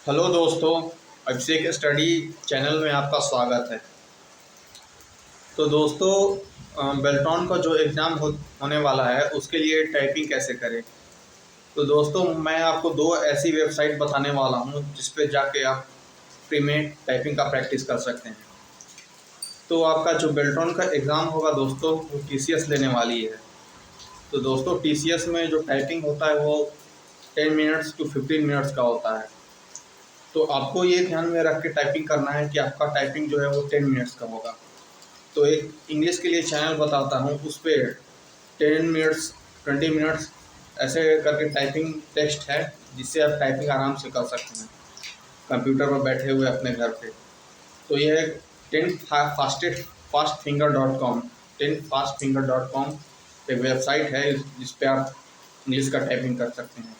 Hello दोस्तों, अभिषेक study channel में आपका स्वागत है। तो दोस्तों, बेल्ट्रॉन का जो एग्ज़ाम होने वाला है उसके लिए टाइपिंग कैसे करें। तो दोस्तों, मैं आपको दो ऐसी वेबसाइट बताने वाला हूं जिस पे जाके आप फ्री में टाइपिंग का प्रैक्टिस कर सकते हैं। तो आपका जो बेल्ट्रॉन का एग्ज़ाम होगा दोस्तों, वो टीसीएस लेने वाली है। तो दोस्तों, टीसीएस में जो टाइपिंग होता है वो 10 मिनट्स टू 15 मिनट्स का होता है। तो आपको ये ध्यान में रख के टाइपिंग करना है कि आपका टाइपिंग जो है वो 10 मिनट्स का होगा। तो एक इंग्लिश के लिए चैनल बताता हूँ, उस पर 10 मिनट्स 20 मिनट्स ऐसे करके टाइपिंग टेस्ट है, जिससे आप टाइपिंग आराम से कर सकते हैं कंप्यूटर पर बैठे हुए अपने घर पे। तो ये है 10fastfinger.com 10fastfinger.com एक वेबसाइट है जिस पे आप इंग्लिश का टाइपिंग कर सकते हैं।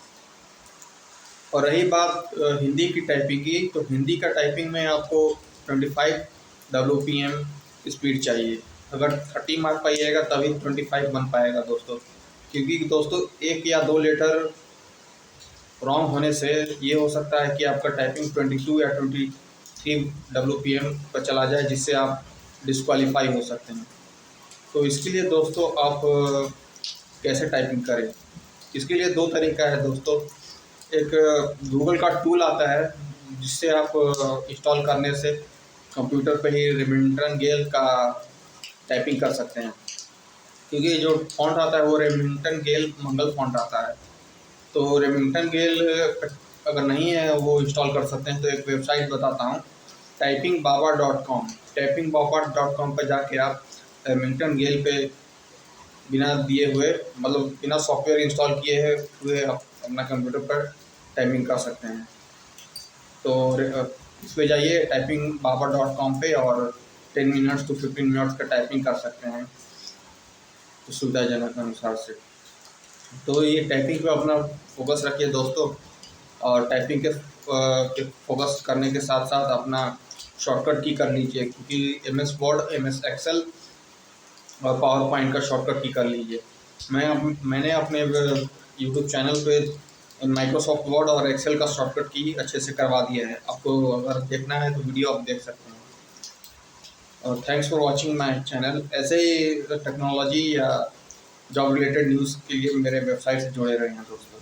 और रही बात हिंदी की टाइपिंग की, तो हिंदी का टाइपिंग में आपको 25 WPM स्पीड चाहिए। अगर 30 मार्क पाइएगा तभी 25 बन पाएगा दोस्तों, क्योंकि दोस्तों एक या दो लेटर रॉन्ग होने से ये हो सकता है कि आपका टाइपिंग 22 या 23 WPM पर चला जाए, जिससे आप डिस्क्वालीफाई हो सकते हैं। तो इसके लिए दोस्तों आप कैसे टाइपिंग करें, इसके लिए दो तरीका है दोस्तों। एक गूगल का टूल आता है, जिससे आप इंस्टॉल करने से कंप्यूटर पे ही रेमिंगटन गेल का टाइपिंग कर सकते हैं, क्योंकि जो फॉन्ट आता है वो रेमिंगटन गेल मंगल फॉन्ट आता है। तो रेमिंगटन गेल अगर नहीं है वो इंस्टॉल कर सकते हैं। तो एक वेबसाइट बताता हूँ, typingBaba.com typingBaba.com पर जाके आप रेमिंगटन गेल पे बिना दिए हुए, मतलब बिना सॉफ्टवेयर इंस्टॉल किए हुए आप अपना कंप्यूटर पर टाइपिंग कर सकते हैं। तो इस पे जाइए typingBaba.com पे और 10 मिनट्स टू 15 मिनट्स का टाइपिंग कर सकते हैं सुविधाजनक अनुसार से। तो ये टाइपिंग पे अपना फोकस रखिए दोस्तों, और टाइपिंग के फोकस करने के साथ साथ अपना शॉर्टकट की कर लीजिए, क्योंकि MS वर्ड, MS एक्सेल और पावर पॉइंट का शॉर्टकट की कर लीजिए। मैंने अपने यूट्यूब चैनल पे माइक्रोसॉफ्ट वर्ड और एक्सेल का शॉर्टकट की अच्छे से करवा दिया है। आपको अगर देखना है तो वीडियो आप देख सकते हैं। और thanks for watching my channel. ऐसे ही टेक्नोलॉजी या जॉब रिलेटेड न्यूज़ के लिए मेरे वेबसाइट से जुड़े रहें दोस्तों।